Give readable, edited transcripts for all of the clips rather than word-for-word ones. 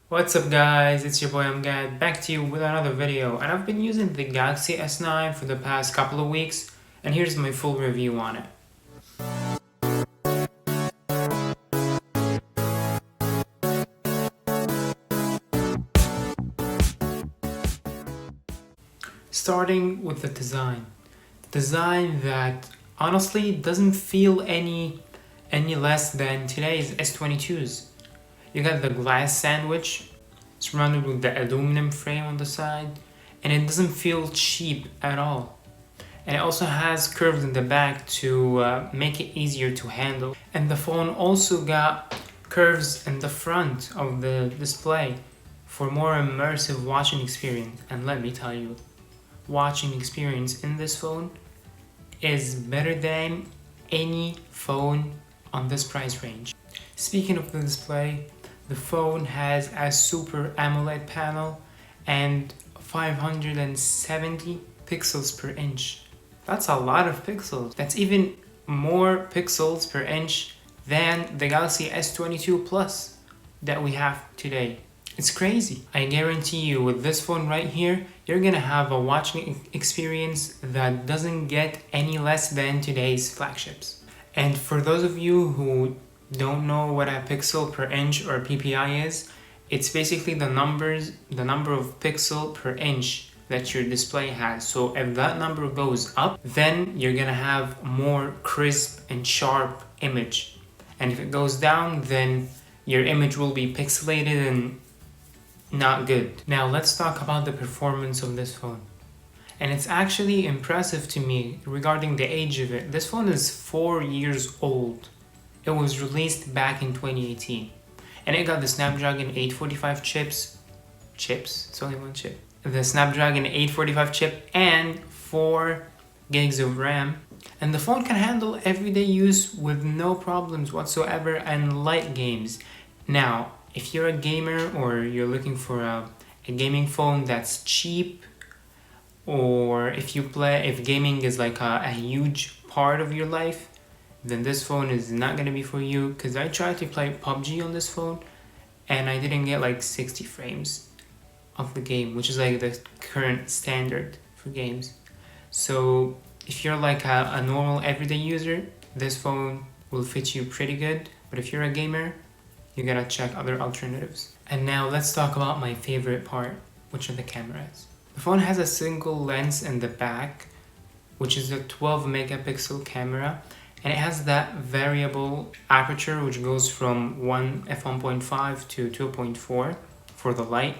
What's up guys, it's your boy Amgad, back to you with another video, and I've been using the Galaxy S9 for the past couple of weeks, and here's my full review on it. Starting with the design. Design that honestly doesn't feel any less than today's S22s. You got the glass sandwich surrounded with the aluminum frame on the side, and it doesn't feel cheap at all. And it also has curves in the back to make it easier to handle. And the phone also got curves in the front of the display for more immersive watching experience. And let me tell you, watching experience in this phone is better than any phone on this price range. Speaking of the display, the phone has a Super AMOLED panel and 570 pixels per inch. That's a lot of pixels. That's even more pixels per inch than the Galaxy S22 Plus that we have today. It's crazy. I guarantee you with this phone right here, you're gonna have a watching experience that doesn't get any less than today's flagships. And for those of you who don't know what a pixel per inch or PPI is, it's basically the number of pixel per inch that your display has. So if that number goes up, then you're gonna have more crisp and sharp image. And if it goes down, then your image will be pixelated and not good. Now let's talk about the performance of this phone. And it's actually impressive to me regarding the age of it. This phone is 4 years old. It was released back in 2018. And it got the Snapdragon 845 chips, it's only one chip. The Snapdragon 845 chip and 4 gigs of RAM. And the phone can handle everyday use with no problems whatsoever and light games. Now, if you're a gamer or you're looking for a gaming phone that's cheap, or if gaming is like a huge part of your life, then this phone is not gonna be for you, because I tried to play PUBG on this phone and I didn't get like 60 frames of the game, which is like the current standard for games. So if you're like a normal everyday user, this phone will fit you pretty good. But if you're a gamer, you gotta check other alternatives. And now let's talk about my favorite part, which are the cameras. The phone has a single lens in the back, which is a 12 megapixel camera, and it has that variable aperture which goes from f1.5 to 2.4 for the light.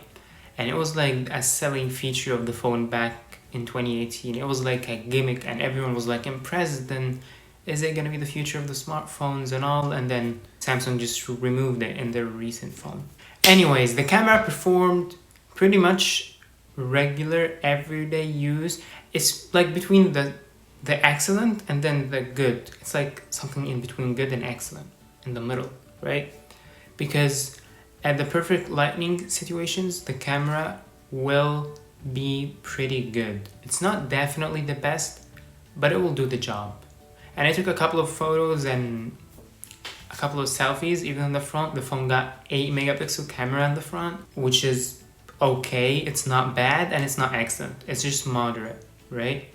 And it was like a selling feature of the phone back in 2018. It was like a gimmick and everyone was like impressed, and is it gonna be the future of the smartphones and all? And then Samsung just removed it in their recent phone. Anyways, the camera performed pretty much regular everyday use. It's like between the excellent and then the good. It's like something in between good and excellent, in the middle, right? Because at the perfect lighting situations, the camera will be pretty good. It's not definitely the best, but it will do the job. And I took a couple of photos and a couple of selfies even on the front. The phone got 8 megapixel camera in the front, which is okay. It's not bad and it's not excellent. It's just moderate, right?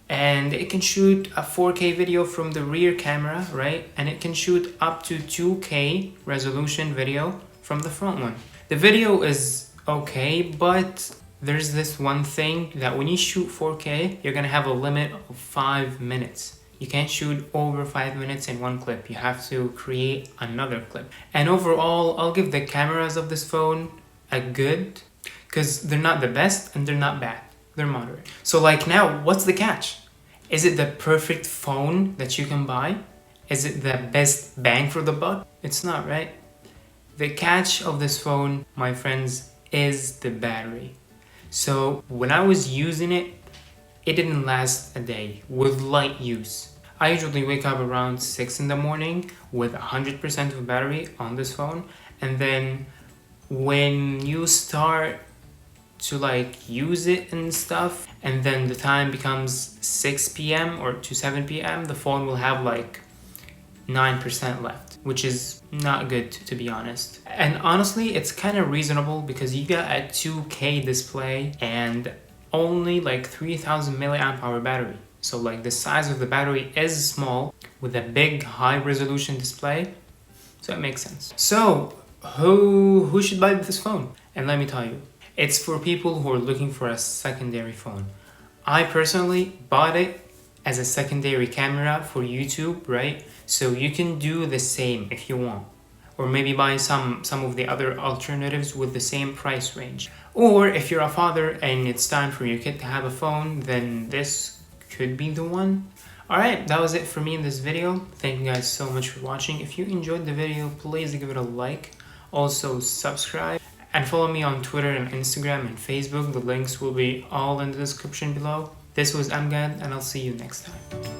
And it can shoot a 4K video from the rear camera, right? And it can shoot up to 2K resolution video from the front one. The video is okay, but there's this one thing that when you shoot 4K, you're gonna have a limit of 5 minutes. You can't shoot over 5 minutes in one clip. You have to create another clip. And overall, I'll give the cameras of this phone a good, because they're not the best and they're not bad. They're moderate. So like now, what's the catch? Is it the perfect phone that you can buy? Is it the best bang for the buck? It's not, right? The catch of this phone, my friends, is the battery. So when I was using it, it didn't last a day with light use. I usually wake up around 6 in the morning with 100% of battery on this phone, and then when you start to like use it and stuff, and then the time becomes 6 p.m. or to 7 p.m., the phone will have like 9% left. which is not good to be honest. And honestly, it's kind of reasonable because you got a 2K display and only like 3000 milliamp hour battery. So like the size of the battery is small with a big high resolution display. So it makes sense. So who should buy this phone? And let me tell you, it's for people who are looking for a secondary phone. I personally bought it as a secondary camera for YouTube, right? So you can do the same if you want. Or maybe buy some of the other alternatives with the same price range. Or if you're a father and it's time for your kid to have a phone, then this could be the one. Alright, that was it for me in this video. Thank you guys so much for watching. If you enjoyed the video, please give it a like. Also subscribe and follow me on Twitter and Instagram and Facebook. The links will be all in the description below. This was Amgad and I'll see you next time.